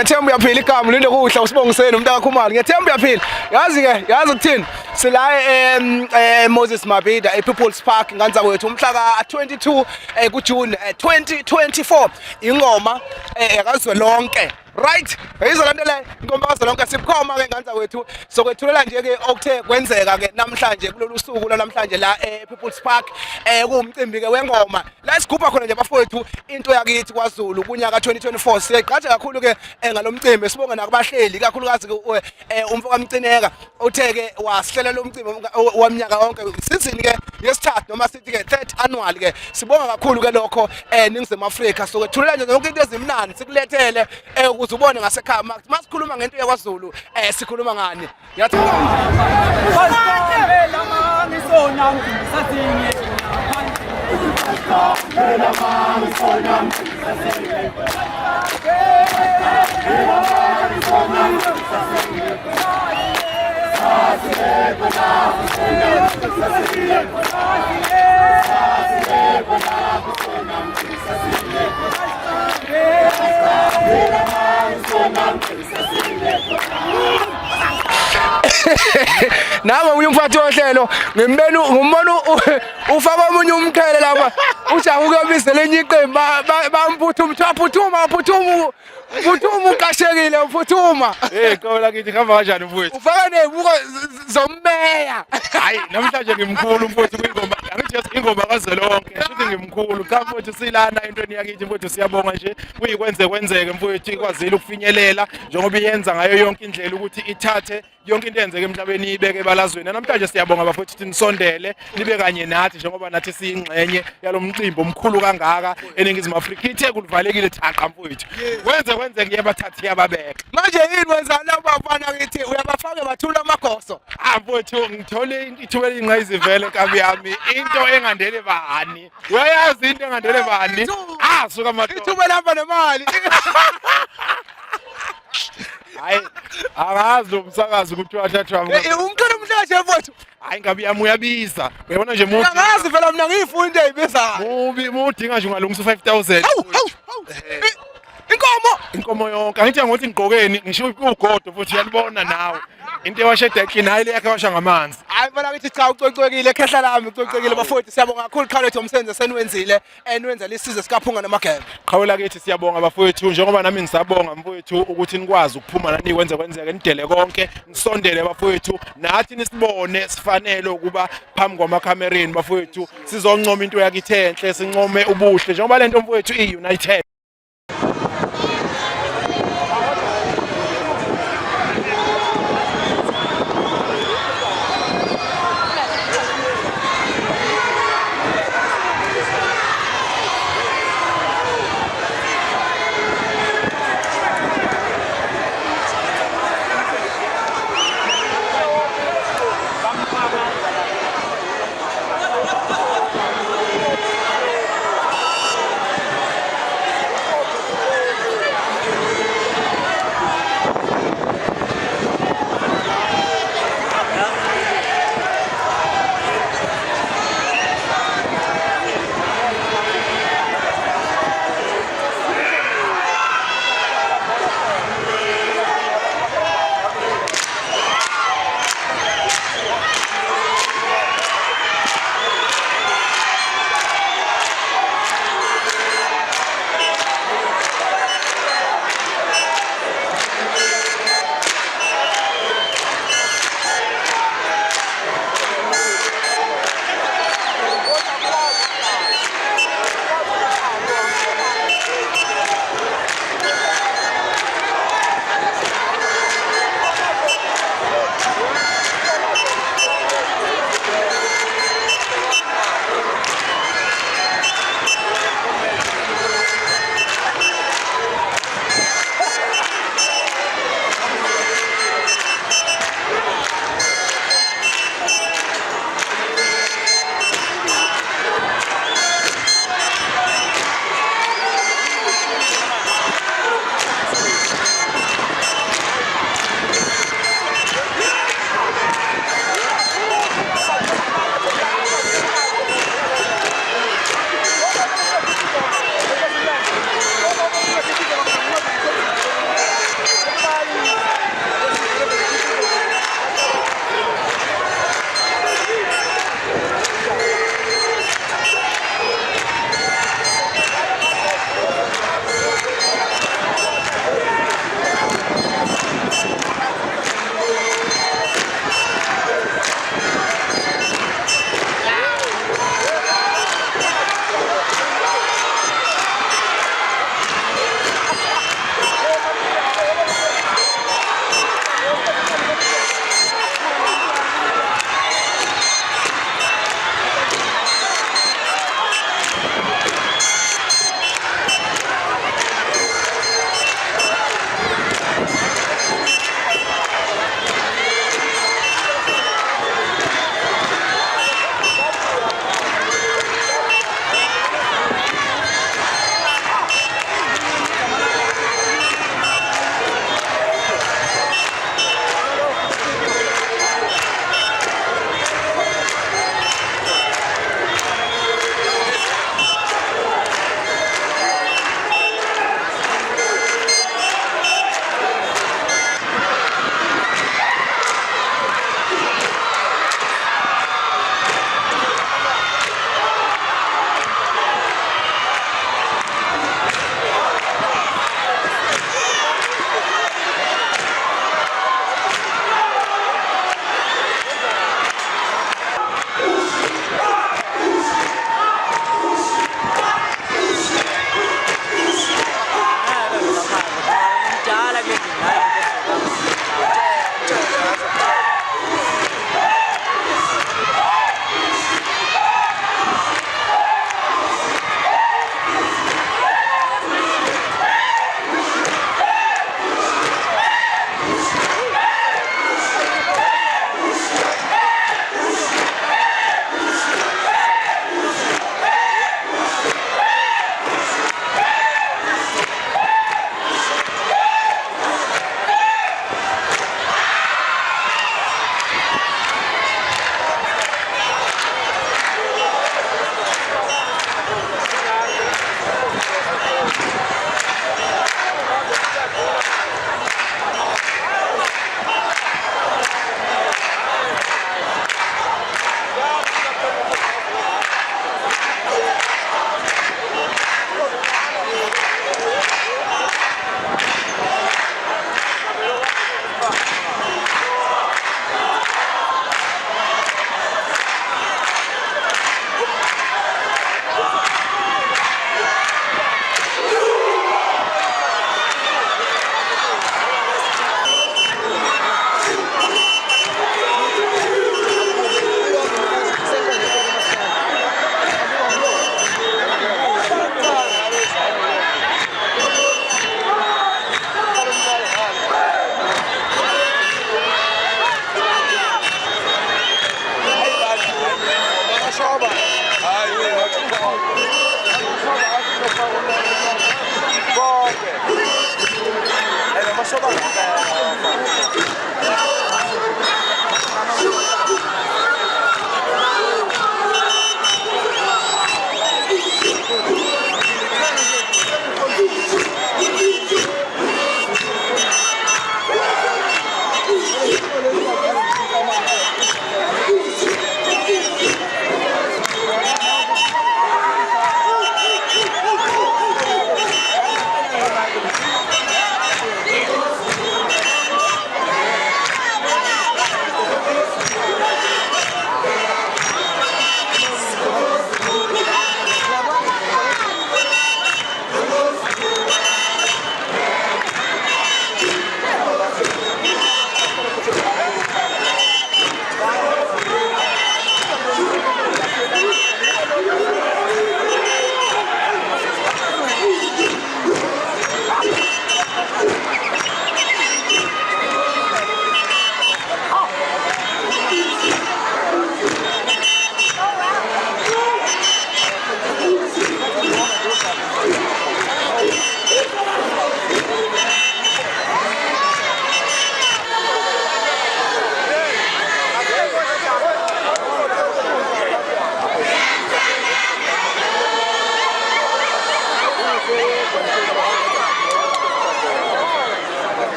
ngiyathemba uyaphila igama linde kuhla usibongiseni umuntu akakhumalo ngiyathemba uyaphila yazi ukuthini sila Moses Mabhida ePeople's Park nganza kwethu umhla ka 22 kuJune 2024 ingoma yakazwelonke right yizwa lanto le ingoma yakazwelonke sibukhoma ke nganza kwethu sokwethulela nje ke okuthe kwenzeka ke namhlanje kulolu suku namhlanje la ePeople's Park kuumcimbi ke wengoma la isigubha khona nje bafowethu into yakithi kwaZulu kunyaka 2024 siqhatsha kakhulu ke ngalomcimbi sibonga nakubahleli kakhulukazi umfo kaMcineka uthe ke wasihlela lo mcimbi waminyaka yonke sizini ke yesithathu noma sithi ke third annual ke sibonga kakhulu ke lokho eNingizimu Afrika sokwethulela nje zonke into ezimnandi sikulethele ukuze ubone ngasekhaya masikhuluma ngento yakwaZulu sikhuluma ngani Nama uyumfathi ohlelo ngumbona ufaka omunye umkhele lapha ujaha ukuyobizela enye iqembu bamphuthuma uqashekile uphuthuma qola kithi khamba kanjani mfowethu ufaka nebuko zommeya hayi namhlanje ngimkhulu mfowethu kwingoma angithi ingoma kazwelonke futhi ngimkhulu cha mfowethu silana entweni yakithi mfowethu siyabonga nje kwenzeke mfowethu ikwazile ukufinyelela njengoba iyenza ngayo yonke indlela ukuthi ithathe yonke into yenzeke emhlabeni ibeke ebalazweni namhlanje siyabonga bafowethu ukuthi nisondele nibe kanye nathi njengoba nathi siyingxenye yalomcimbi omkhulu kangaka eNingizimu Afrika ithe kulivalekile thaqa mfowethu kwenzeke yabathathi yababeka manje yini wenza laba bafana kithi uyabafaka bathula amagoso mfowethu ngithole ithuba elingqayizi vele nkabi yami into engandele bani uyayazi into engandele bani suka madoda ithuba lapha nemali hayi akazi umsakazi ukuthi wathathwa umkhulu umhlaje mfowethu hayi ngabe yami uyabiza uyabona nje muthi angazi vela mina ngiyifuna into eyibizayo udinga nje ungalungisa 5000 inkomo yonke angithi ngokuthi ngigqokeni ngisho ugodo futhi uyalibona nawe into ewasheda eklina hayi le yakhe washa ngamanzi hayi phela ngithi cha ucocekile khehla lami ucocekile bafowethu siyabonga kakhulu Khawulethu umsebenzi seniwenzile enwenza lesize sikaphunga namagebe qhawela kithi siyabonga bafowethu njengoba nami ngisabonga mfowethu ukuthi nikwazi ukuphuma nani kwenzeke nidele konke nisondele bafowethu nathi nisibone sifanele ukuba phambi kwamakhamereni bafowethu sizoncoma into yakithi enhle sincome ubuhle njengoba lento mfowethu iUnited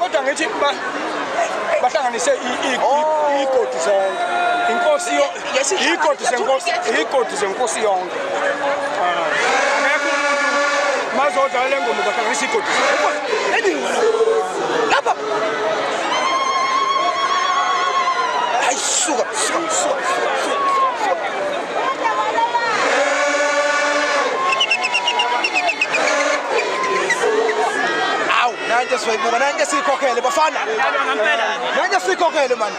kodwa ngithi bahlanganise igodi zonke inkosi igodi zenkosi yonke akekho umuntu mazodlala le ngoma bahlanganise igodi lapha ayisuka nanje siyibuka nanje sikhokhele bafana nanje sikhokhele man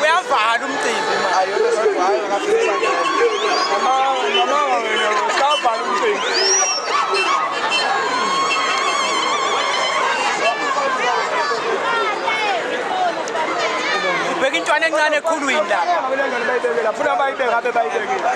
uyavala umcimbi ayona sibayo ngafisa mama wena siyavala umcimbi beka intwana encane ekhulwini la funa bayibeka abe bayibekile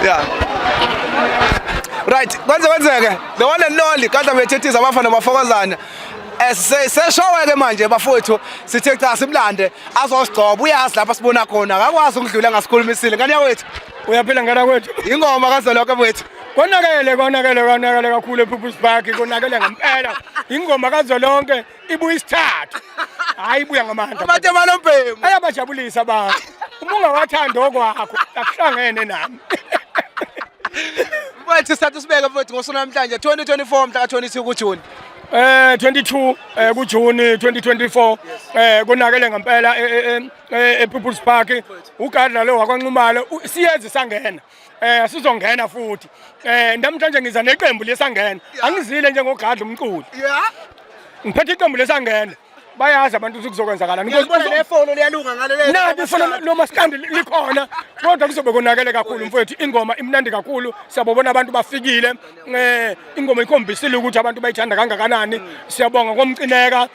Yeah. Right, kwenzeke the one and only kade bethethisa abafana bafokozana seshowe ke manje bafowethu sithe cha simlande azosigcoba uyazi lapha sibona khona akakwazi ukudlula ngasikhulumisile ngani yakwethu uyaphila ngana kwethu ingoma kazoloke wethu konakele kakhulu ePeople's Park konakele ngempela ingoma kazolonke ibuya isithathu hayi ibuya ngamandla abathe malompemu ayabajabulisa abantu uma ungawathanda okwakho akuhlangene nami wethu sathu sibeke mfowethu ngosona namhlanje 2024 mhla ka 22 kuJune 22 kuJuni 2024 konakele ngempela ePeople's Park ugadla lo wakwanqumalo siyeze sangena sizongena futhi namhlanje ngiza neqembu lesangena angizile njengogadla umculi ngiphethe iqembu lesangena bayazi abantu ukuthi kuzokwenzakalani ngiyabona lefoni liyalunga ngalele nathi ifona noma skandi likhona kodwa kuzobe konakele kakhulu mfowethu ingoma imnandi kakhulu siyabona abantu bafikile ingoma ikhombisile ukuthi abantu bayithanda kangakanani siyabonga komcineka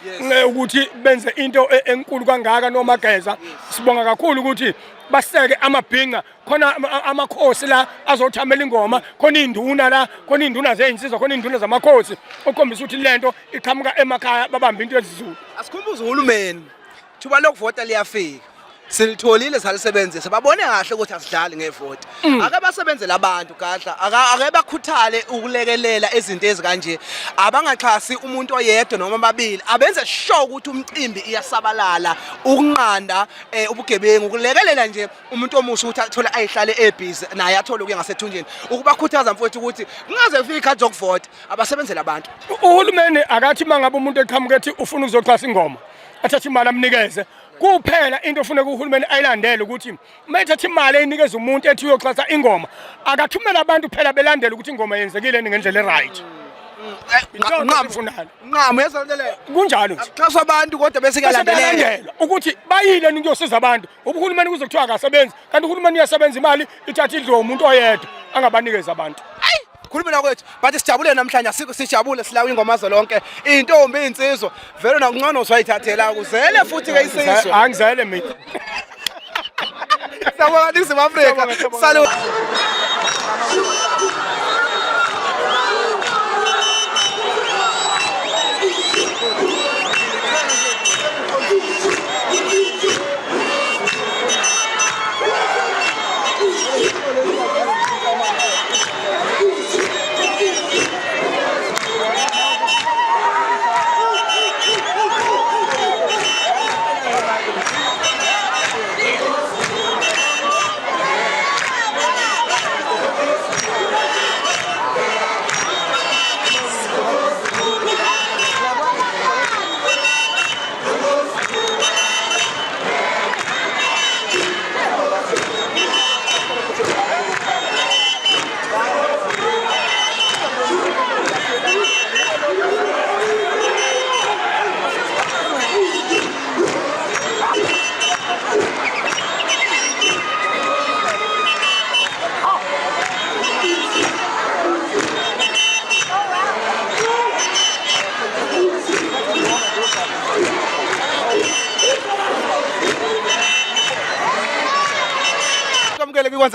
ukuthi benze into enkulu kangaka noma geza sibonga kakhulu ukuthi baseke amabhinqa khona amakhosi la azothamela ingoma khona induna la khona induna zezinsizwa khona induna zamakhosi okhombisa ukuthi lento iqhamuka emakhaya babamba into yesizulu asikhumbuze uhulumeni thuba lokuvota liyafika silitholile salisebenzisa babone kahle ukuthi asidlali ngevoti ake basebenzele abantu gadla ake bakhuthale ukulekelela izinto ezikanje abangaxhasi umuntu oyedwa noma ababili abenze sure ukuthi umcimbi iyasabalala ukunqanda ubugebengu ukulekelela nje umuntu omusha ukuthi athole ayihlale ebhizi naye athole ukuya ngasethunjini ukubakhuthaza mfowethu ukuthi kungaze kufike ikhathi zokuvota abasebenzele abantu uhulumeni akathi mangabe umuntu eqhamuka ethi ufuna ukuzoxhasa ingoma athathe imali amnikeze kuphela into ofuna uhulumeni ayilandele ukuthi mayithatha imali eyinikeza umuntu ethi uyoxhasa ingoma akathumela abantu phela belandele ukuthi ingoma yenzekile ngendlela right nqamu yezalela kunjalo nje xhasa abantu kodwa bese kuyalandelwa ukuthi bayile nikuyosiza abantu uhulumeni kuzokuthiwa akasebenzi kanti uhulumeni uyasebenza imali ithatha idliwe umuntu oyedwa angabanikeza abantu khulumela kwethu bathi sijabule namhlanje sijabule silawa ingoma zonke intombi insizwa vele nakuncane usayithathela kuzele futhi ke isizwe angizele mina sabona iSouth Africa salute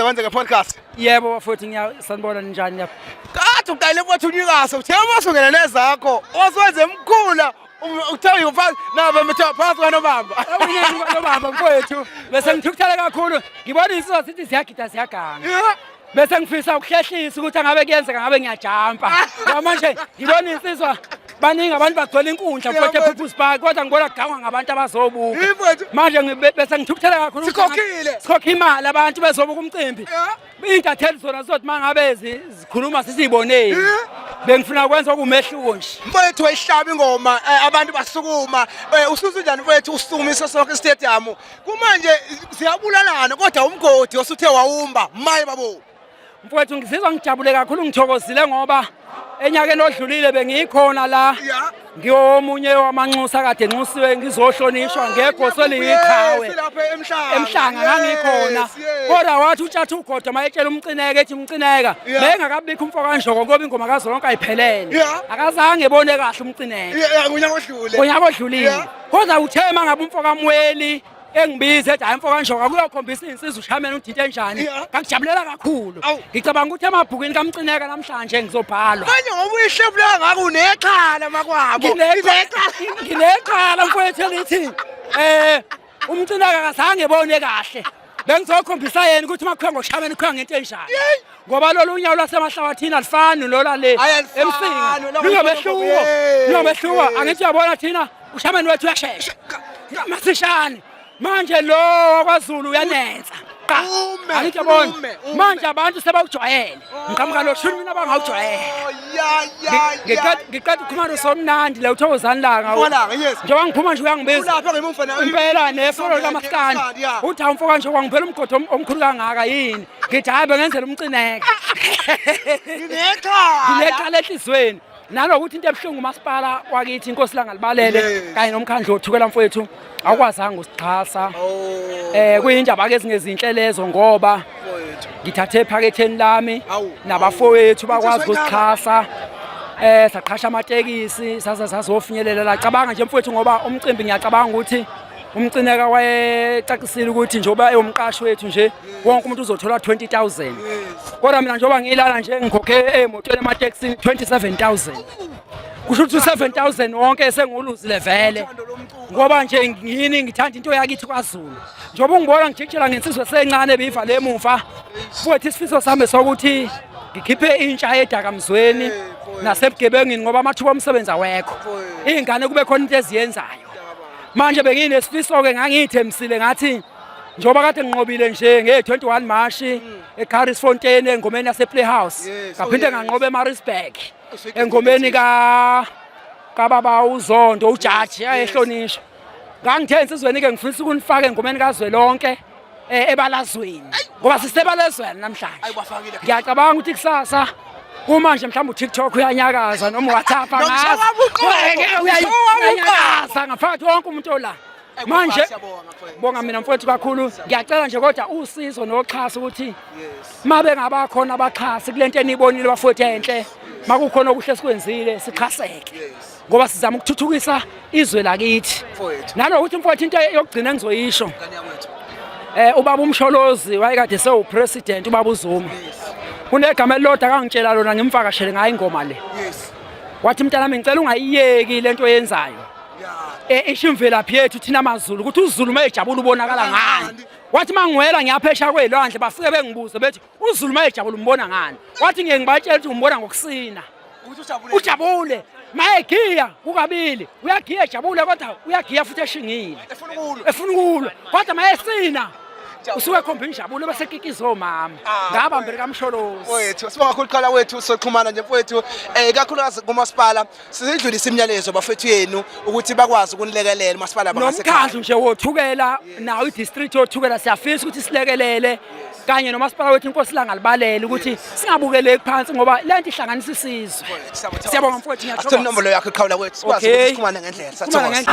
kwenzeka podcast yebo bafowethu ngiyasanibona njani lapha kathi uqale mfowethu unyikaso uthe masongena nezakho osiwenze emkhula uthayi ufazi nabe metha phansi kanobamba awunyeni kanobamba mfowethu bese ngithukuthele kakhulu ngibona insizwa sithi siyagida siyaganga bese ngifisa ukuhlehlisa ukuthi angabe kuyenzeka ngabe ngiyajampa manje ngibona insizwa baningi abantu bagcwele inkundla mfowethu ePeople's Park kodwa ngibona kugangwa ngabantu abazobuka manje bese ngithukuthele kakhulu sikhokha imali abantu bezobuka umcimbi intatheli zona zothi mangabe zikhuluma sisiboneni bengifuna ukwenza okumehluko nje mfowethu wayihlaba ingoma abantu basukuma usuze njani mfowethu usukumise sonke istadium kumanje siyabulalana kodwa umgodi osuthe wawumba maye babo mfowethu ngizizwa ngijabule kakhulu ngithokozile ngoba enyakeni odlulile bengikhona la ngiyomunye wamanxusa kade nxusiwe ngizohlonishwa ngegoso liyiqhawe emhlanga ngangikhona kodwa wathi utshatha ugodo mayetshela umcineke ethi umcineka bengakabikho umfoko kanjoko ngoba ingoma kazonke ayiphelele akazange ebone kahle umcineke unyaka odlulile kodwa uthe mangabe umfoko amweli engibize ethi hayi mfoko kanjoko akuyokhombisa insizwa ushamene udide enjani ngakujabulela kakhulu ngicabanga ukuthi emabhukweni kamcineka namhlanje ngizobhalwa manje ngoba uyihlebulela ngako unexhala makwabo nginexhala mfowethu elithi umcineka akazange ebone kahle bengizokhombisa yena ukuthi makukhanga ushamene kukhanga into enjani ngoba lolu unyawo lwasemahlabathini alifani lola le emsinga lingomehluko angithi uyabona thina ushamene wethu uyashesha masishane manje lo kwaZulu uyanenza qa Ume, angithi yabona ume. manje abantu sebawujwayele ngiqhamuka noshuni mina bangawujwayele Oh, ya. ngiqeda ukukhuluma somnandi la uThokozani langa Walanga, yes. njengoba ngiphuma nje uyangibiza Ulapha ngemuva na. impela nefolo lamaskani Yeah. uthi awumfoka nje kwangiphela umgodi omkhulu kangaka yini ngithi hayi bengenzela umcineke ngileqala ehlizweni nalokuthi into ebuhlungu umasipala wakithi inkosi langalibalele Yes. kanye nomkhandlu othukela mfowethu akwazanga usixhasa kuyindaba ke ezingezinhle lezo ngoba ngithathe ephaketheni lami Awu. nabafowethu bakwazi ukusixhasa saqhasha amatekisi sazofinyelela la cabanga nje mfowethu ngoba umcimbi ngiyacabanga ukuthi umcineka wayecacisile ukuthi njoba eyomqashi wethu nje wonke umuntu uzothola 20,000 kodwa mina njoba ngilala nje ngikhokhe emotweni ematekisini 27,000 kusho ukuthi 7,000 wonke senguluzile vele ngoba nje ngini ngithanda into yakithi kwaZulu njoba ungibona ngijikijela ngensizwe sencane ebiva lemuva futhi isifiso sami sokuthi ngikhiphe intsha edakamzweni nasebugebengini ngoba amathuba omsebenzi awekho izingane kube khona into eziyenzayo manje benginesifiso ke ngangithemsile ngathi njoba kade nginqobile nje nge21 March eCarrisfontein engomeni yase Playhouse ngaphinde nganqoba eMaritzburg engomeni kababa uZondo uJaji ayehlonishwa ngangithe insizweni ke ngifisa ukunifaka engomeni kaZwelonke ebalazweni ngoba sisebalazweni namhlanje ngiyacabanga ukuthi kusasa kumanje mhlawumbe uTikTok uyanyakaza noma uWhatsApp ngazi uyanyakaza ngaphakathi wonke umuntu ola manje bonga mina mfowethu kakhulu ngiyacela nje kodwa usizo noxhaso ukuthi mabe ngabakhona abaxhasi kulento enibonile bafowethu enhle makukhona okuhle sikwenzile sichaseke ngoba sizama ukuthuthukisa izwe lakithi nalokuthi mfowethu into yokugcina engizoyisho ubaba uMsholozi wayekade sewupresident ubaba uZuma kunegama elilodwa akangitshela lona ngimvakashele ngayo ingoma le wathi mntanami ngicela ungayiyeki lento oyenzayo isho imvelaphi yethu thina amaZulu ukuthi uZulu mayejabula ubonakala ngani wathi mangiwela ngiyaphesha kwelwandle bafike bengibuze bethi uZulu mayejabula umbona ngani wathi ngeke ngibatshela ukuthi umbona ngokusina ujabule mayegiya kukabili uyagiya ejabule kodwa uyagiya futhi eshingile efuna ukulwa kodwa mayesina usuke khomba injabulo bese kikizo mama ngabambele kaMsholozi wethu sibonga kakhulu qala wethu soxhumana nje mfowethu kakhulukazi kumasipala sizidlulisa imiyalezo bafethu yenu ukuthi bakwazi ukunilekelela umasipala bangasekhaya nomkhandlu nje wothukela nawo idistrict yothukela siyafisa ukuthi silekelele kanye nomasipala wethu inkosi langalibalele ukuthi singabukeleki phansi ngoba lento ihlanganisa isizwe siyabonga mfowethu ngiyathokoza asithola inombolo yakho iqhawula wethu sikwazi ukuthi sikhumane ngendlela sathokoza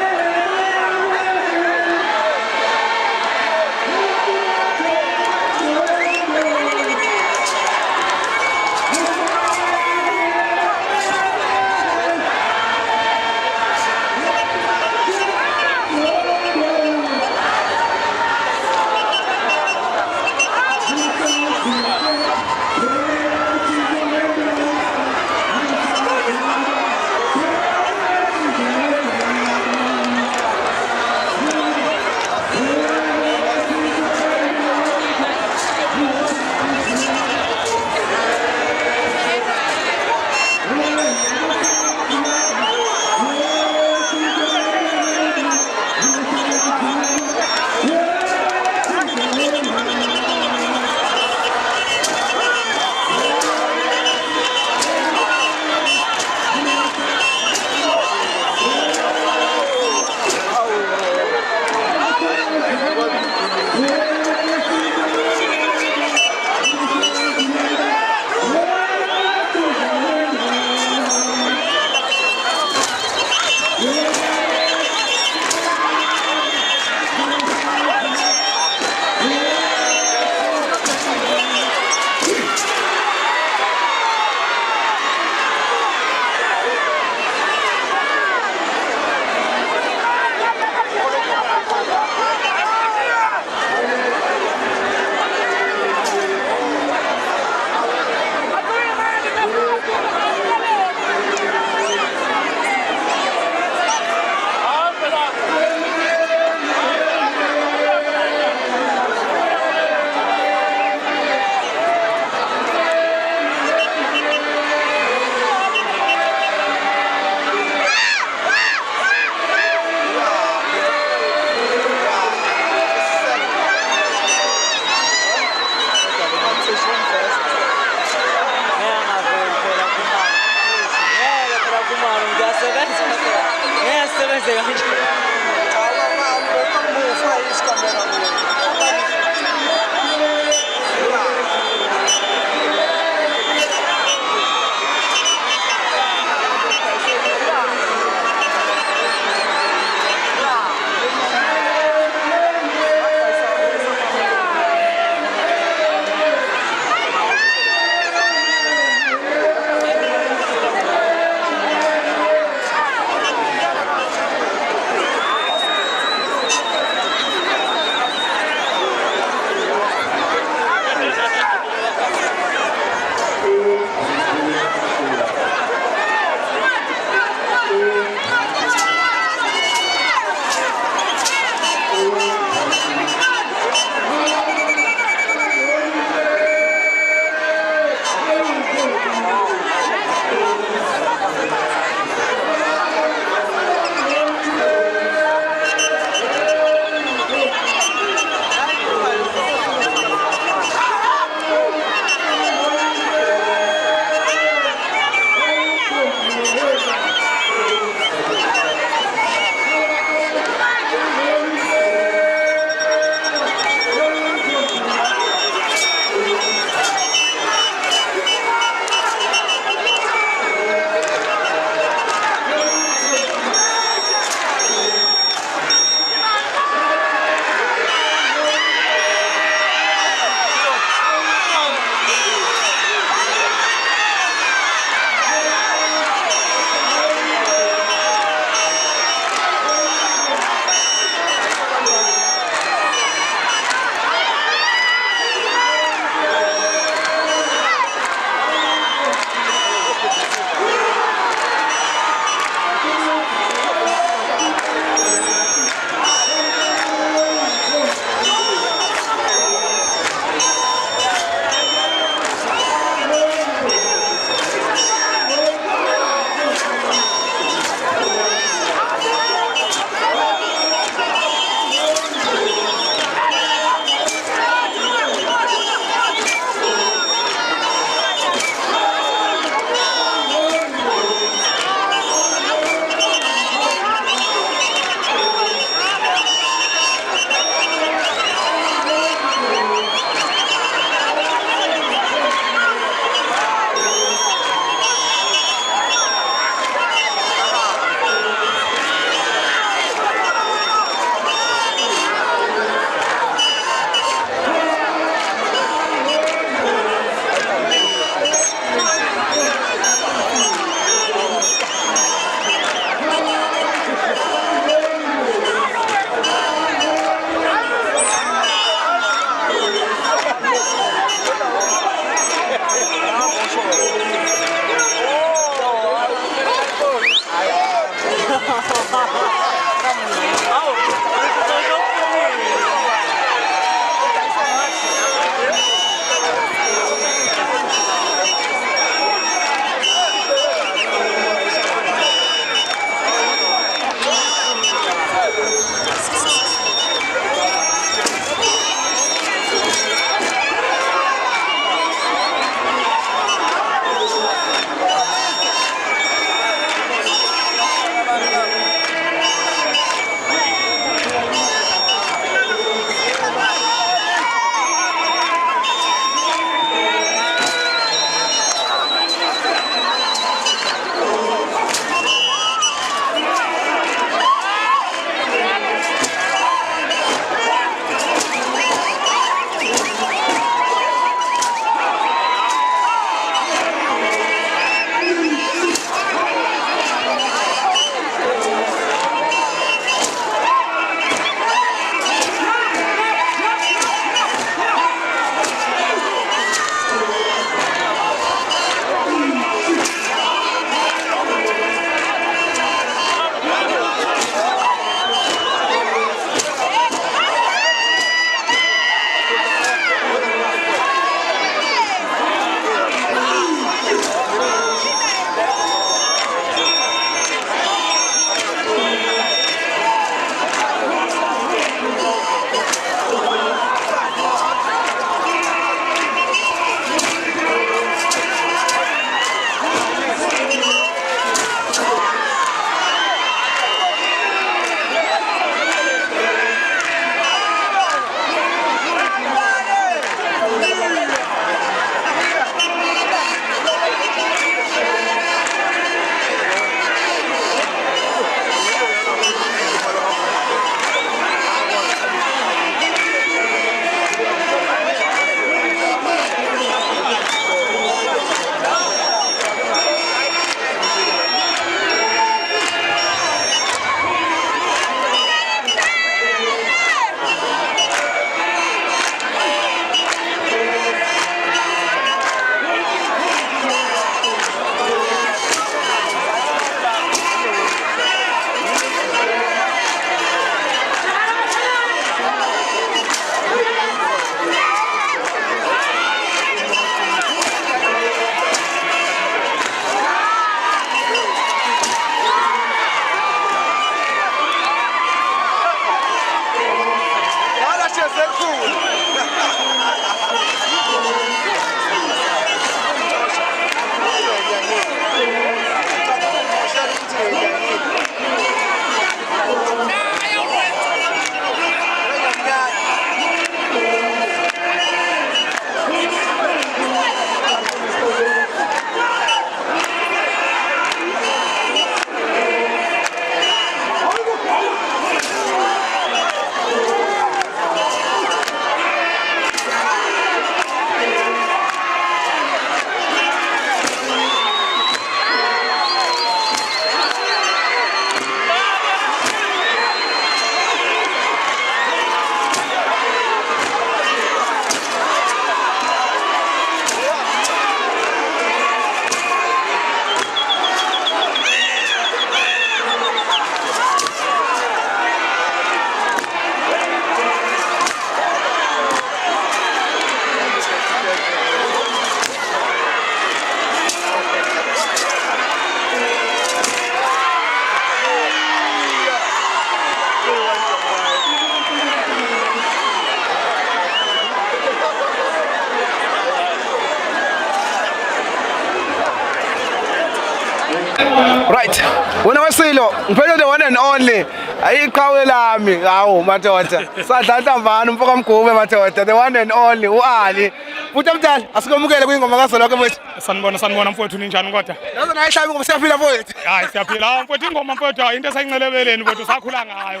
Right, wena Wasilo ngiphethe the one and only ayiqhawe lami hawo madoda sadlala mvana umfoka mgube madoda the one and only uAli futhi mdala asikomukele kwingoma kaZolonke mfowethu sanibona mfowethu ninjani kodwa nazo nayihlaba ingoma siyaphila mfowethu hayi siyaphila mfowethu ingoma mfowethu into esayincelebeleni mfowethu sakhula ngayo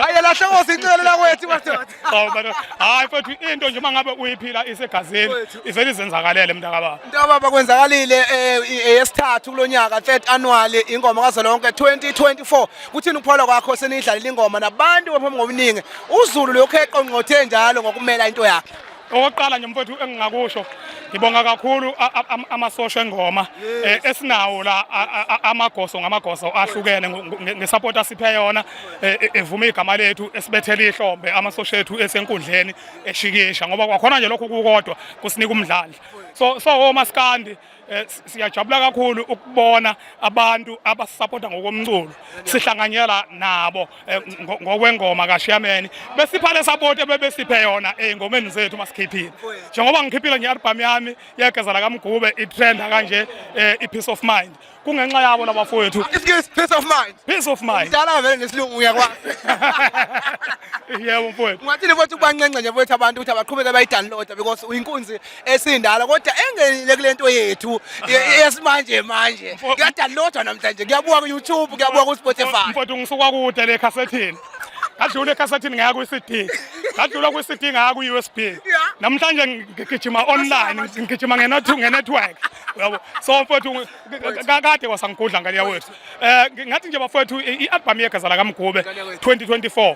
ayelahle ngosincelela kwethu madoda hayi mfowethu into nje mangabe uyiphila isegazini ivele izenzakalele mntakababa mntakababa kwenzakalile eyesithathu kulonyaka third annual ingoma kaZolonke 2024 kuthini ukuphola kwakho senidlalela ingoma nabantu baphambi ngobuningi uZulu lokho eqongqothe njalo ngokumela into yakhe okokuqala nje mfowethu engingakusho ngibonga kakhulu amasosha engoma esinawo la amagoso ngamagoso ahlukene ngesupport asiphe yona evuma igama lethu esibethela ihlombe amasosha ethu esenkundleni eshikisha ngoba kwakhona nje lokho kukodwa kusinika umdlali so omaskandi siyajabula kakhulu ukubona abantu abasupporta ngokomculo sihlanganyela nabo ngokwengoma kaShiyameni besipha le support ebebesiphe yona engomeni zethu masikhiphile njengoba ngikhiphile ngealbum yami yegezela kaMgube itrenda kanje ipeace of mind kungenxa yabo labafowethu peace of mind dala vele nesilungu uyakwazi yebo mfowethu ungathini futhi kubancence nje mfowethu abantu ukuthi abaqhubeke bayidownload because uyinkunzi esindala kodwa engenile kulento yethu yesimanje manje kuyadownloadwa namhlanje kuyabuka ku YouTube kuyabuka ku Spotify mfowethu ngisuka kude le cassette ngadlula ecassette ngaya ku CD ngadlula ku CD ngaya ku USB namhlanje ngigijima online ngigijima ngenetwork yabo so mfowethu kade wasangigudla ngaliya wethu ngathi nje bafowethu ialbum yegazala kaMgube 2024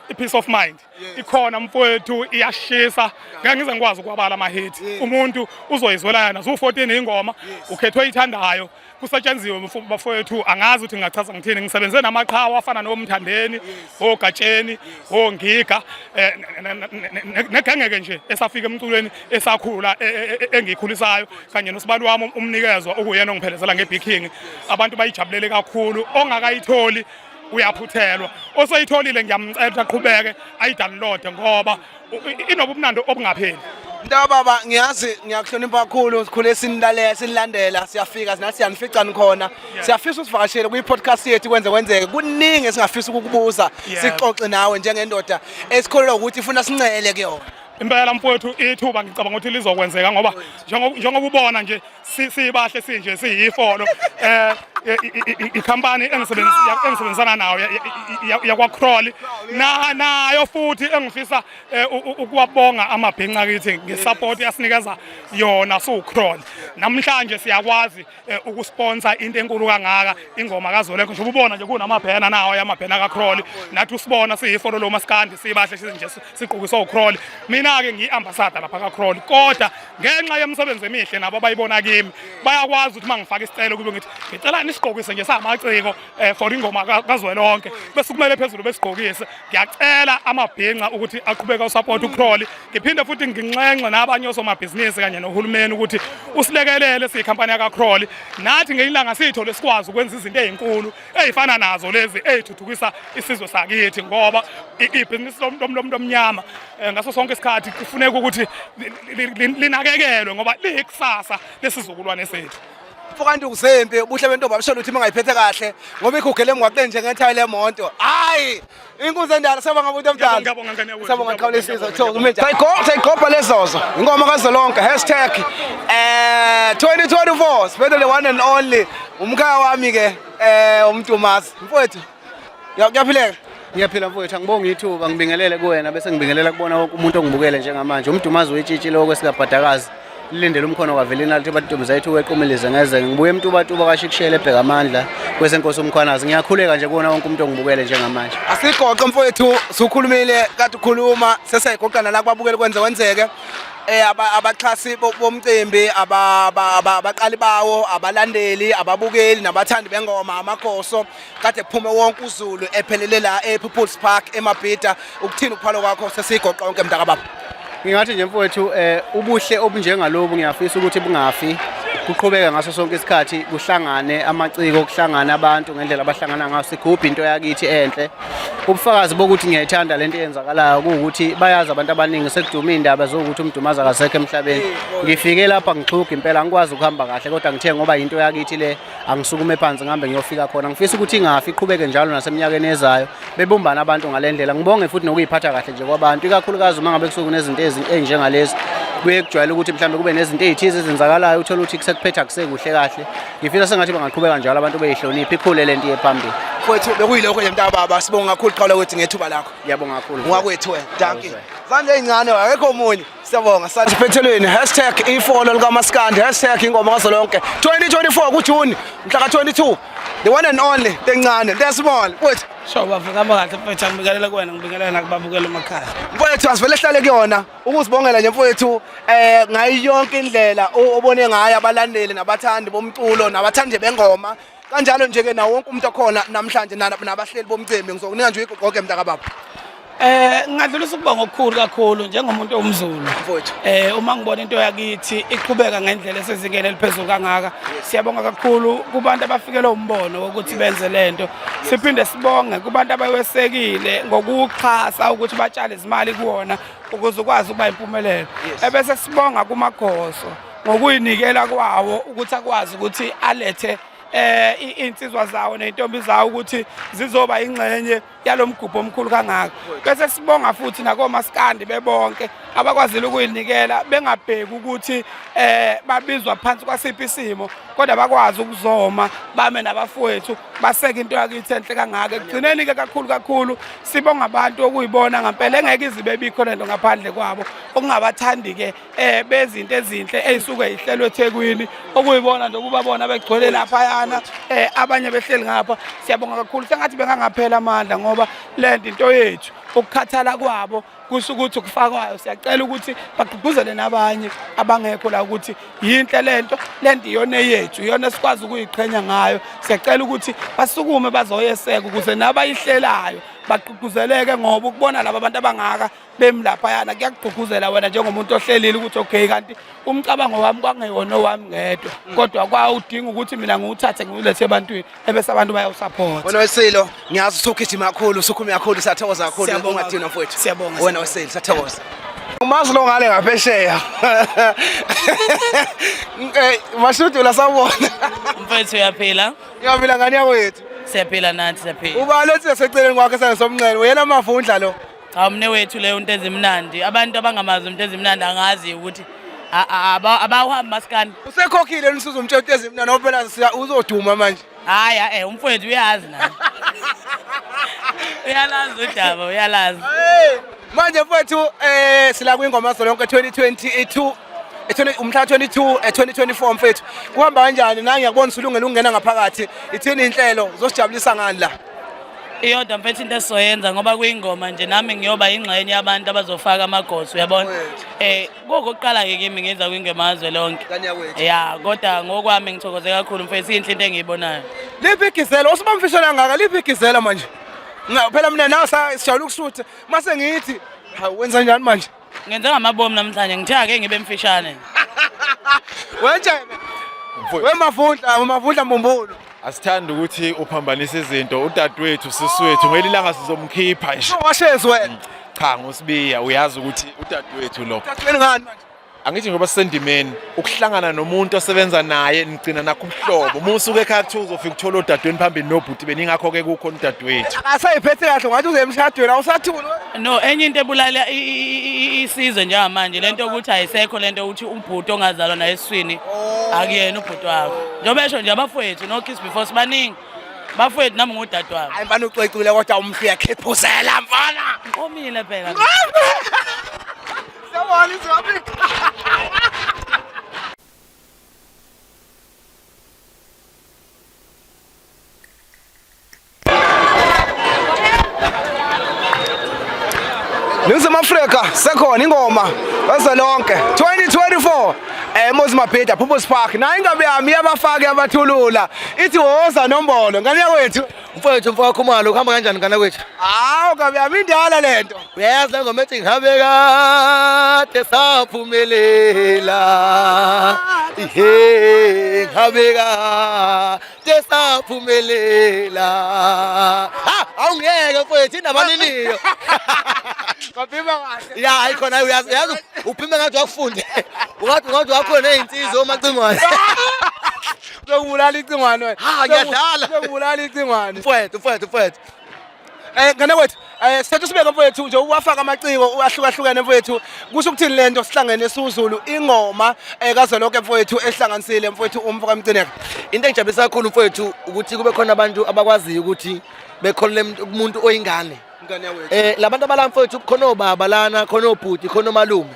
ipeace of mind ikhona mfowethu iyashisa ngize ngikwazi ukwabala ama hit umuntu uzoyizwela yana zo14 ingoma ukhethwe oyithandayo kusetshenziswe bafowethu angazi ukuthi ngingachaza ngithini ngisebenze namaqhawe afana noMthandeni oGatsheni oNgiga negengeke nje esafika emculweni esakhula engikhulisayo kanye nosibali wami umnikezwa okuyena ongiphelezela ngeBig King abantu bayijabulele kakhulu ongakayitholi uyaphuthelwa osayitholile ngiyamcela aqhubeke ayidownload ngoba inobumnandi obungapheli Mntakababa ngiyazi ngiyakuhlonipha kakhulu sikhule sinilandela siyafika nathi siyanifica nikhona siyafisa usivakashele kwi podcast yethu kwenzeke kuningi esingafisa ukukubuza sixoxe nawe njengendoda esikholelwa ukuthi ifuna sincele kuyona impela mfowethu ithuba ngicabanga ukuthi lizokwenzeka ngoba njengoba ubona nje sibahle sinje siyifolo ikhampani engisebenzisana nawo yakwaCrawl nayo futhi engifisa ukuwabonga amabhenqa kithi ngesupport yasinikeza yona suCrawl namhlanje siyakwazi ukusponsor into enkulu kangaka ingoma kaZolonke nje ubona nje kunamabhena nawo yamabhena kaCrawl nathi usibona siyifolo lo maskandi sibahle sinje siqhukiswa uCrawl mina ke ngiambassador lapha kaCrawl kodwa ngenxa yemsebenzi emihle nabo abayibona kimi kimi bayakwazi ukuthi mangifaka isicelo kube ngithi ngicela nisigqokise nje samaciko for ingoma kazwelonke bese kumele phezulu besigqokise ngiyacela amabhinqa ukuthi aqhubeka usupport uCrawley ngiphinde futhi nginxenxe nabanye osomabhizinisi kanye nohulumeni ukuthi usilekelele siyikhampani yakaCrawley nathi ngelanga sithole sikwazi ukwenza izinto ezinkulu ezifana nazo lezi ezithuthukisa isizwe sakithi ngoba ibhizinisi lomuntu omnyama ngaso sonke isikhathi kufuneka ukuthi linakekelwe ngoba liyikusasa lesizukulwane sethu. Fukanti uzembe ubuhle bentombi abasholo ukuthi mangayiphethe kahle ngoba ikhugele emgwaqeni njengethayi lemonto. Hayi, inkunzi endala sabanga abantu omdala. Sabanga khawulesizwe Thokoza umeja. Sayigqobha lezozo. Ingoma kazolonke #2024 sibethe the one and only umkhaya wami ke uMdumazi. Mfowethu. Uyaphileka? Ngiyaphila mfowethu angibonga ithuba ngibingelele kuwena bese ngibingelela kubona wonke umuntu ongibukele njengamanje uMdumazi wetshitshile okwesikabhadakazi lilendele umkhono kavelina lithi bantombi zayithu wequmelize ngeze ngibuye emtubatuba kashikishele ebheka amandla kwesenkosi umkhwanazi ngiyakhuleka nje kuona wonke umuntu ongibukele njengamanje asigoqe mfowethu sukhulumile kade ukhuluma sesayigoqana la kubabukeli kwenzeke abaxhasi bomcimbi abaqali bawo abalandeli ababukeli nabathandi bengoma amakhoso kade kuphume wonke uZulu ephelele la ePeople's Park eMabhida ukuthini ukuphalo kwakho sesigoqa wonke mntakababa. Ngingathi nje mfowethu ubuhle obunjengalobu ngiyafisa ukuthi bungafi kuqhubeka ngaso sonke isikhathi kuhlangane amaciko kuhlangana abantu ngendlela abahlangana ngayo sigubha into yakithi enhle ubufakazi bokuthi ngiyayithanda lento eyenzakalayo ukuthi bayazi abantu abaningi sekuduma indaba zokuthi uMdumazi akasekho emhlabeni ngifike lapha ngixhuga impela angikwazi ukuhamba kahle kodwa ngithe ngoba into yakithi le angisukume phansi ngihambe ngiyofika khona ngifisa ukuthi ingafi iqhubeke njalo naseminyakeni ezayo bebumbana abantu ngalendlela ngibonge futhi nokuyiphatha kahle nje kwabantu ikakhulukazi uma ngabe kusuku nezinto ezinjengalezi kuye kujwayele ukuthi mhlawumbe kube nezinto ezithize ezenzakalayo uthola ukuthi kusephetha kusekuhle kahle ngifisa sengathi bangaqhubeka njalo abantu beyihlonipha ikhule lento yephambili mfowethu bekuyilokho nje mntakababa sibonga kakhulu qhawula ukuthi ngethuba lakho ngiyabonga kakhulu ungakwethu wena danki zandla ezincane akekho omunye siyabonga sathi phethelweni #ifolo likaMaskandi #ingoma kazolonke 2024 kuJune mhla ka22 the one and only lencane the small mfowethu so bafika kahle mfethu ngibingelela kuwena ngibingelela nakubabukela emakhaya mfowethu asivele hlale kuyona ukuzibongela nje mfowethu ngayi yonke indlela obone ngayo abalandeli nabathandi bomculo nabathandi bengoma kanjalo nje ke nawo wonke umuntu okhona namhlanje nabahleli bomcimbi ngizokunika nje igogoke mntakababa. Ngingadlulisa ukubonga okukhulu kakhulu njengomuntu omZulu mfowethu uma ngibona into yakithi iqhubeka ngendlela esezingene eliphezulu kangaka siyabonga kakhulu kubantu abafikele umbono ukuthi benze lento siphinde sibonge kubantu abawesekile ngokuxhasa ukuthi batshale izimali kuwona ukuze ukwazi ukuba impumelelo ebese sibonga kumakhoso ngokuyinikela kwawo ukuthi akwazi ukuthi alethe insizwa zawo nentombi zawo ukuthi zizoba ingxenye yalomgubho omkhulu kangaka bese sibonga futhi nakoMaskandi bebonke abakwazile ukuyinikela bengabheki ukuthi babizwa phansi kwasiphi isimo kodwa bakwazi ukuzoma bame nabafowethu baseke into yakithi enhle kangaka ekugcineni ke kakhulu sibonga abantu okuyibona ngempela engeke izibe bikho lento ngaphandle kwabo okungabathandi ke bezinto ezinhle ezisuke ihlelwe eThekwini okuyibona nje ukubabona begcwele lapha yana abanye behleli ngapha siyabonga kakhulu sengathi bengangaphela amandla ngoba lento into yethu ukukhathala kwabo kusho ukuthi ukufakwayo siyacela ukuthi bagqugquzele nabanye abangekho la ukuthi yinhle lento iyona yethu iyona sikwazi ukuyiqhenya ngayo siyacela ukuthi basukume bazoyeseka ukuze nabayihlelayo bagqugquzeleke ngoba ukubona laba bantu abangaka bemlapha yana kuyagqugquzela wena njengomuntu ohlelile ukuthi okay kanti umcabango wami kwangeyona owami ngedwa kodwa kwawudinga ukuthi mina ngiwuthathe ngiwulethe ebantwini ebese abantu bayawusupport. Wena Wesilo ngiyazi usugijima kakhulu usukhumi kakhulu sathokoza kakhulu ungathina mfowethu. Siyabonga. Wena Wesilo sathokoza. Umazi lo ngale ngaphesheya. Mashudu la sawona. Mfethu uyaphila? Ngiyaphila ngani yakwethu? Siyaphila nathi siyaphila. Uba lethi seceleni kwakhe sanesomncele wena amavundla lo. Awumne wethu leyo into ezimnandi. Abantu abangamazi into ezimnandi angazi ukuthi abawuhamba Maskandi. Usekhokhile nisuza umtshela into ezimnandi ngoba phela uzoduma manje. Hayi umfowethu uyazi naye. Uyalazi udaba uyalazi. Manje mfowethu sila kwingoma kazolonke 2022 umhla 22 2024 mfethu kuhamba kanjani nangi ngiyakubona usulungele ukungena ngaphakathi ithini inhlelo zosijabulisa ngani la iyodwa mfethu into esizoyenza ngoba kuyingoma nje nami ngiyoba ingxenye yabantu abazofaka amagosi uyabona. Kokuqala-ke kimi ngenza kwingemazwe lonke. Ya kodwa ngokwami ngithokoze kakhulu mfethu inhle into engiyibonayo. Liphi igizelo usibamfishela ngaka liphi igizela manje? Phela mina nawe sijabula ukusutha mase ngithi hawu wenza njani manje? Ngenze ngamabomu namhlanje ngithe ngibe mfishane. Wenjebe. Wemavundla Mbumbulu. Asithanda ukuthi uphambanise izinto udadewethu siswethu ngelilanga sizomkhipha nje. Washezi wena. Cha ngosibiya uyazi ukuthi udadewethu lo. Udadewenu ngani manje? Angithi ngoba sendimeni ukuhlangana nomuntu osebenza naye nigcina nakho ubuhlobo. Uma usuke ekhaya kuthiwa uzofika uthola udadewenu phambili nobhuti beningakho ke kukhona udadewethu. Akasayiphethe kahle ngathi uze emshadweni awusathuli. No enye into ebulala isizwe njengamanje lento ukuthi ayisekho lento ukuthi ubhuti ongazalwa naye eswini akuyena ubhuti wakho. Njengoba esho nje abafowethu no kiss before sibaningi. Bafowethu nami ngudadewabo. Hayi mfana ucecile kodwa umhlu yakhephuzela mfana. Omile phela. Sawona izobi. Ningizimu Afrika sekhona ingoma kazwelonke 2024 Moses Mabhida People's Park nayo ingabe yami yabafaki abathulula ithi woza nombolo ngani yakwethu Mfowethu mfowethu Khumalo uhamba kanjani ngana kwethu? Hawu kabe yami indala lento Uyazi le ngoma ethi ngihabe kade saphumelela. Ihe ngihabe kade saphumelela. Ha awungeke mfowethu inabaniniyo. Kaphima kahle Ya ayikhona uyazi uphime ngathi wakufunde. Ungathi wakhona ezinsizwa omacingwane. Uzobulala icingwane wena. Ha ngiyadlala. Uzobulala icingwane. Mfowethu. Ngane kwethu sethu sibeke mfowethu nje uwafaka amaciko uahlukahlukene mfowethu kusho ukuthini lento sihlangene siZulu ingoma kazwelonke mfowethu ehlanganisile mfowethu umfaka emcineka. Into engijabulisa kakhulu mfowethu ukuthi kube khona abantu abakwaziyo ukuthi bekholele umuntu oyingane. Ngane yakwethu. Labantu abala mfowethu khona obaba lana khona obhuti khona malume.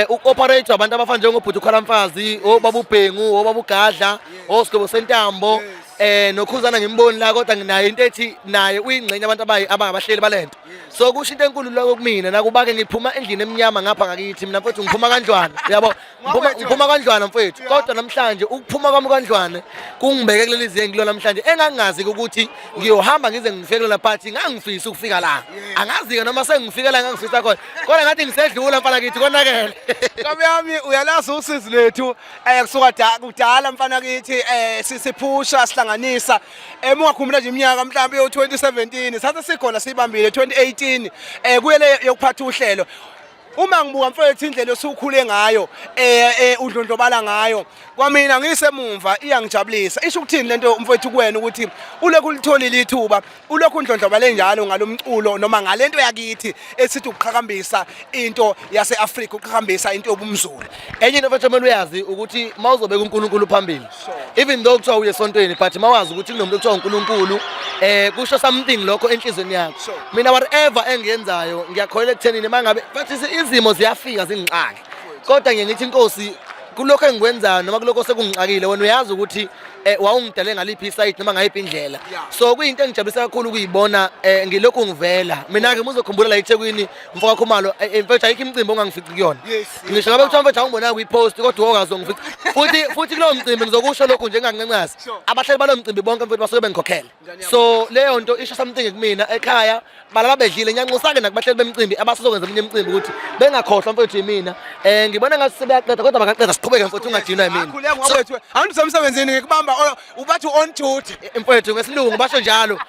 Uoperator abantu abafana njengobhuti uKhalamfazi obaba uBhengu obaba uGadla oSigwebo Sentambo nokhuzana ngimboni la kodwa nginayo into ethi naye uyingxenye abantu abangabahleli balento. So kusho into enkulu lokho kumina nakubake ngiphuma endlini eminyama ngapha ngakithi mina mfowethu ngiphuma kanjwana uyabo ngiphuma kanjwana mfowethu kodwa namhlanje ukuphuma kwami kanjwana kungibeke kuleli zinga ngilo namhlanje engangazi ukuthi ngiyohamba ngize ngifike la party ngangifisa ukufika la angazi ke noma sengifike la ngangifisa khona kodwa ngathi ngisedlula mfana kithi konakele Kabe yami uyalazi usizi lethu kusuka kudala mfana kithi siphusha sihlanganisa ungakhumbula nje iminyaka mhlawumbe yo2017 sathe sikhona sibambile 2018 kuyele yokuphatha uhlelo uma ngibuka mfowethu indlela osukhule ngayo udlondlobala ngayo kwamina ngisemumva iyangijabulisa isho ukuthini lento mfowethu kuwena ukuthi ulokhu ulitholile ithuba ulokhu undlondlobale njalo ngalomculo noma ngalento yakithi esithi ukuqhakambisa into yaseAfrika ukuqhakambisa into yobumzulu enye into mfethu kumele uyazi ukuthi mawuzobeka uNkulunkulu phambili even though kuthiwa uye esontweni but mawazi ukuthi kunomuntu kuthiwa uNkulunkulu kusho something lokho enhlizweni yakho mina whatever engiyenzayo ngiyakholelwa ekuthenini mangabe bathi izimo ziyafika zingixaki kodwa ngithi inkosi kulokho engikwenzayo noma kulokho sekungixakile wena uyazi ukuthi wawungidale ngaliphi iside noma ngayiphi indlela so kuyinto engijabulisa kakhulu ukuyibona ngilokhu ngivela mina ke uzokhumbula la eThekwini mfoka Khumalo mfethu ayikho imicimbi ongangifici kuyona ngisho ngabe kuthiwa mfethu awungibona kwi-post kodwa ongazongifici futhi kulowo mcimbi ngizokusho lokhu njenganqenqazi abahlali balo mcimbi bonke mfethu basuke bengikhokhela so leyo nto isho something kumina ekhaya balaba bedlile ngiyanxusake nakubahlali bemicimbi abasizokwenza eminye imicimbi ukuthi bengakhohlwa mfethu yimina ngibona ngathi sebeyaqeda kodwa bangaqeda siqhubeke mfethu ungajinwa yimina akhuleke ngowethu awusemsebenzini ngikubamba ubathi on duty mfethu ngesilungu basho njalo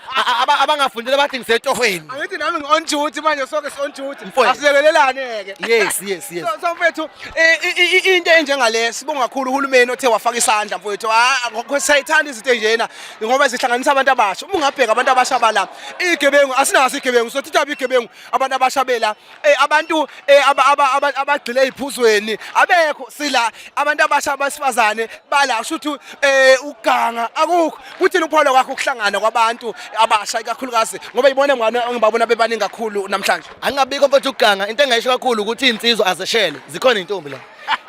abangafundile bathi ngisetohweni angithi nami ngi-on duty manje soke si-on duty asilekelelane-ke yes so mfethu into enjengale sibonga kakhulu uhulumeni othe wafaka isandla mfethu sayithanda izinto enjena ngoba zihlanganisa abantu abasha uma ungabheka abantu abasha bala igebengu asinaso igebengu sothitha igebengu abantu abasha bela abantu abagxile eziphuzweni abekho sila abantu abasha abasifazane bala shuthu uganga akukho kuthini ukuphawula kwakho ukuhlangana kwabantu abasha ikakhulukazi ngoba ibone ngwane ngibabona bebaningi kakhulu namhlanje angingabikho mfethu ukuganga into engayisho kakhulu ukuthi insizwa azeshele zikhona intombi la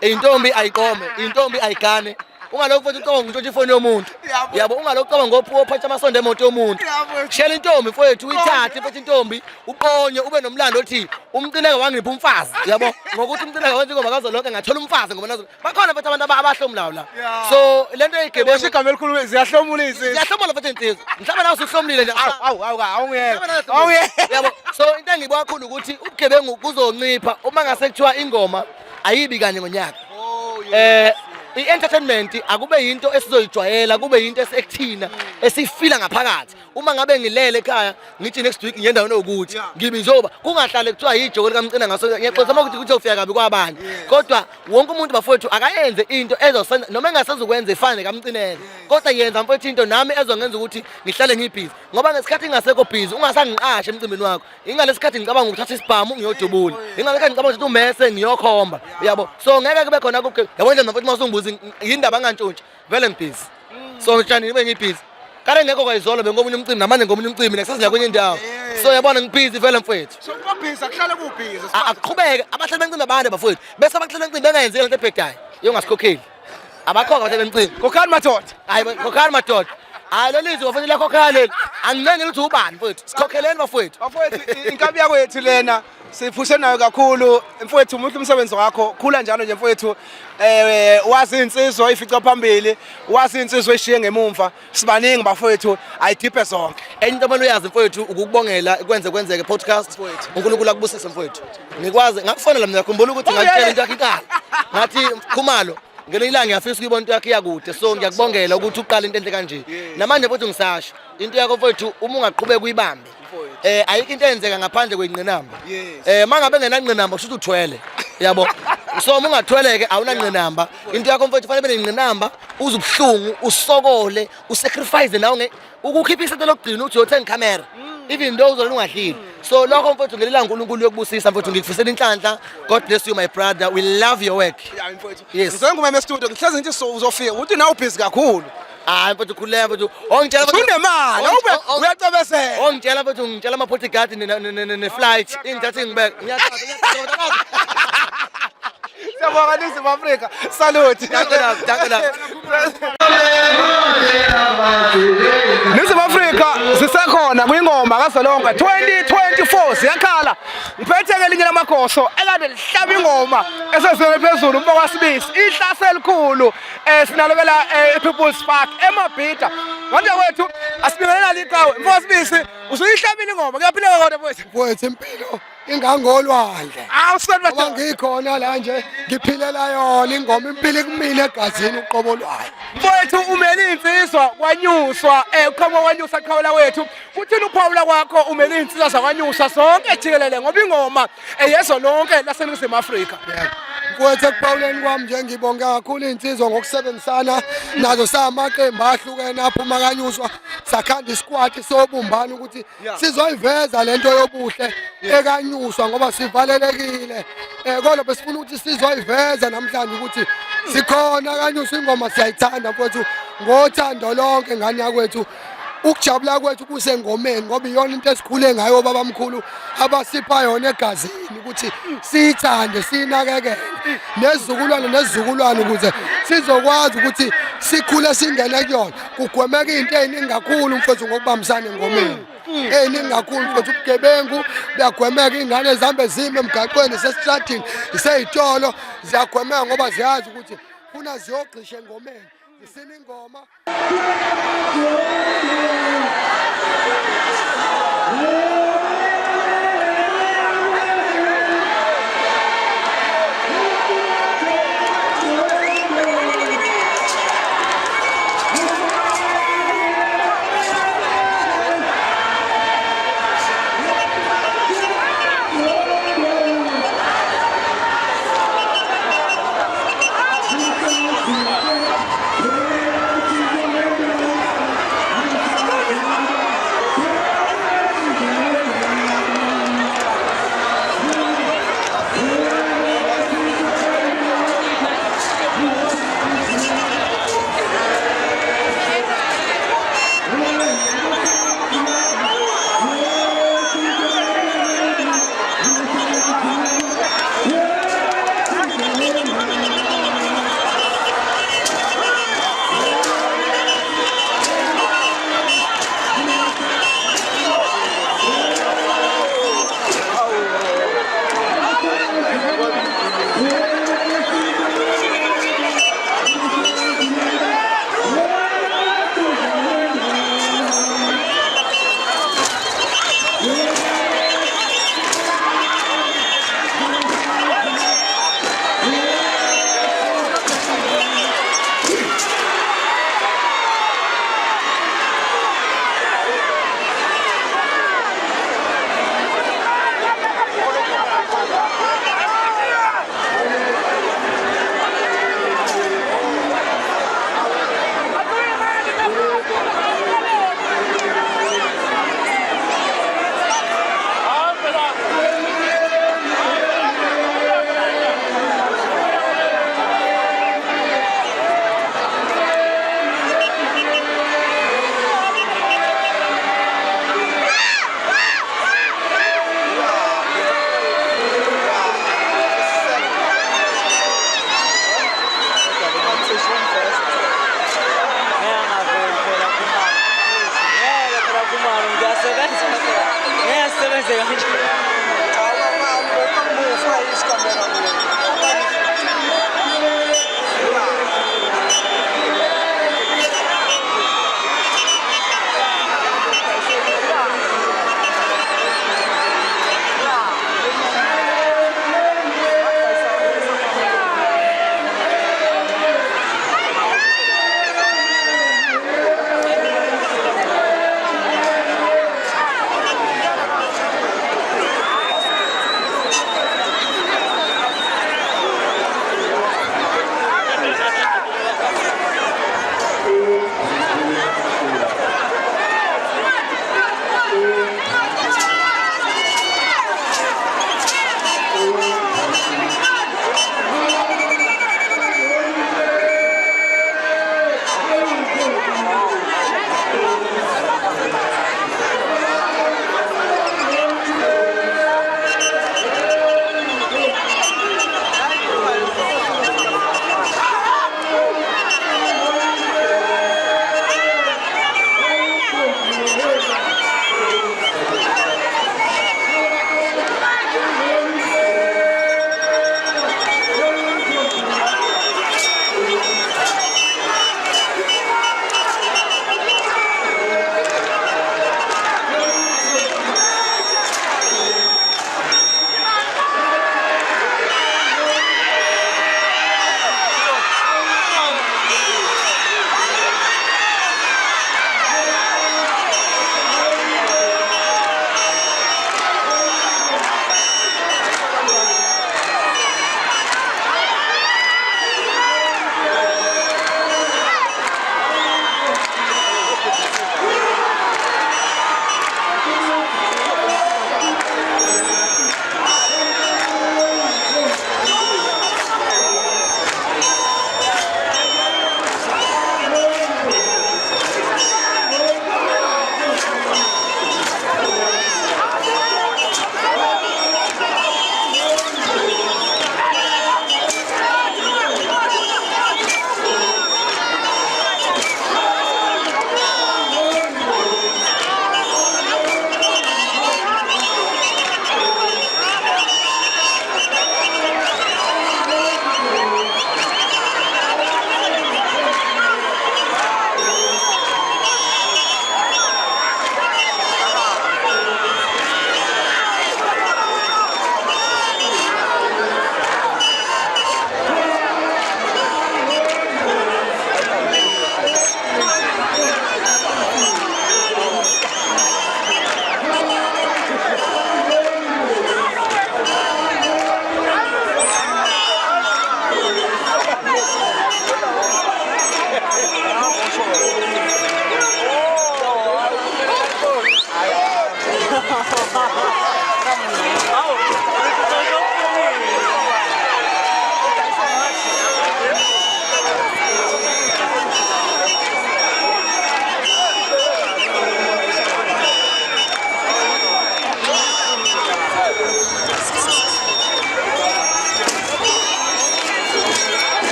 intombi ayiqome intombi ayigane ungalokhu futhi ucabanga ngitshontsha ifoni yomuntu yabo ungalokhu ucabanga ngophatha amasondo emoto yomuntu shela intombi mfowethu uyithathe futhi intombi uqonye ube nomlando othi umcineke wangipha umfazi yabo ngokuthi umcineke wenza ingoma kazo lonke ngathola umfazi ngoba nazo bakhona futhi abantu abahlomulayo la so lento eyigebengu igama elikhulu ziyahlomulisa ziyahlomula futhi insizwa mhlawumbe nawe usuhlomulile nje yabo so into engiyibuka kakhulu ukuthi ubugebengu kuzoncipha uma ngase kuthiwa ingoma ayibi kanye ngonyaka i-entertainment akube yinto esizoyijwayela kube yinto esekuthina esifila ngaphakathi uma ngabe ngilele ekhaya ngithi next week ngiyendawo enokuthi ngibizoba kungahlale kuthiwa yijoko likamcina ngaso ngiyaqonda ukuthi kuthi ufika kabi kwabanye kodwa wonke umuntu bafowethu akayenze into ezosenza noma engasezukwenza ifane kamcinele kodwa yenza mfowethu into nami ezongenza ukuthi ngihlale ngibhizi ngoba ngesikhathi ngingasekho busy ungasangiqashe emcimbini wakho ingalesikhathi ngicabanga ukuthatha isibhamu ngiyodubula ingalesikhathi ngicabanga ukuthi umese ngiyokhomba yabo so ngeke kube khona yabo nje mfowethu masungbuza yindaba angantshontsha vele ngibhizi so njani nibe ngibhizi kare ngekho kwayizolo bengomunye umcimbi namanje ngomunye umcimbi nekusasiya kwenye indawo so yabona ngibhizi vele mfowethu so kubhizi akuhlale kubhizi aqhubeke abahlali bencimbi abantu bafowethu bese abahlali bencimbi bengayenzi lento ebhedayo yongasikhokheli abakhokha abahlali bencimbi kokhani madoda hayi kokhani madoda hayi lelizwe bafowethu lakhokhani anginenge ukuthi ubani mfowethu sikhokheleni bafowethu inkabi yakwethu lena siphushe nayo kakhulu mfowethu umuhle umsebenzi wakho khula njalo nje mfowethu wazi insizwa ifica phambili wazi insizwa eshiye ngemumva sibaningi bafowethu ayidiphe zonke enye into abantu uyazi mfowethu ukubongela kwenzeke podcast uNkulunkulu akubusise mfowethu ngikwazi ngakufonela mina ngikhumbula ukuthi ngalitshela into yakhe inkala ngathi Khumalo ngelinye ilanga ngiyafisa ukuyibona into yakhe yakude so ngiyakubongela ukuthi uqala into enhle kanje namanje mfowethu ngisasho into yakho mfowethu uma ungaqhubeka uyibambe ayikho into eyenzeka ngaphandle kwengqinamba mangabe ngenangqinamba kusho ukuthi uthwele yabo so uma ungathweleke awunangqinamba into yakho mfowethu fanele benengqinamba uzubuhlungu usokole usacrifice nawe ukukhipha isinto lokugcina uthi uyothenga camera even though uzolunga ungadlili so lokho mfowethu ngelila uNkulunkulu yokubusisa mfowethu ngikufisela inhlanhla God bless you my brother we love your work yes ngizonguma estudio ngihlaza nje uzofika uthi nawe ubhizi kakhulu hayi mfowethu khuleka mfowethu ongitshela mfowethu unemali uyacobesela ongitshela mfowethu ngitshela ama bodyguard ne flight ingithathe ngibeke ngiyathatha siyabonga Ningizimu Afrika salute Ningizimu Afrika sisekhona kwingoma kaZolonke 2024 siyakhala ngiphethe ke linye lamagoso ekade lihlaba ingoma esezele phezulu umfoko wasibisi ihlase elikhulu sinalobela ePeople's Park eMabhida manje wethu asibingelela liqhawe umfoko wasibisi usuyihlabile ingoma kuyaphileka kodwa mfowethu impilo ingangolwandle awusenza ngikhona la nje ngiphilela yona ingoma impilo kumina egazini uqobo lwayo mfowethu umele insizwa kwanyuswa uqhamuka kwanyuswa qhawula wethu kuthina uPaula kwakho umele insizwa zakwanyuswa sonke jikelele ngoba ingoma eyeZolonke laseNingizimu Afrika mfowethu ekuphawuleni kwami nje ngibonga kakhulu insizwa ngokusebenzisana nazo samaqembu ahlukene aphuma kanyuswa sakhanda isquad sobumbana ukuthi sizoyiveza lento yobuhle ekanyuswa ngoba sivalelekile kodwa besifuna ukuthi sizoyiveza namhlanje ukuthi sikhona kanyuswa ingoma siyayithanda mfowethu ngothando lonke ngani yakwethu ukujabula kwethu kusengomeni ngoba iyona into esikhule ngayo babamkhulu abasipha yona egazini ukuthi siyithande sinakekele nezizukulwane ukuze sizokwazi ukuthi sikhule singene kuyona kugwemeka into eziningi kakhulu mfowethu ngokubambisana engomeni eziningi kakhulu mfowethu ubugebengu buyagwemeka ingane zihambe zime emgaqweni sesitradini iseyitolo ziyagwemeka ngoba ziyazi ukuthi funa ziyogqisha engomeni zisina ingoma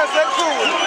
sekhulu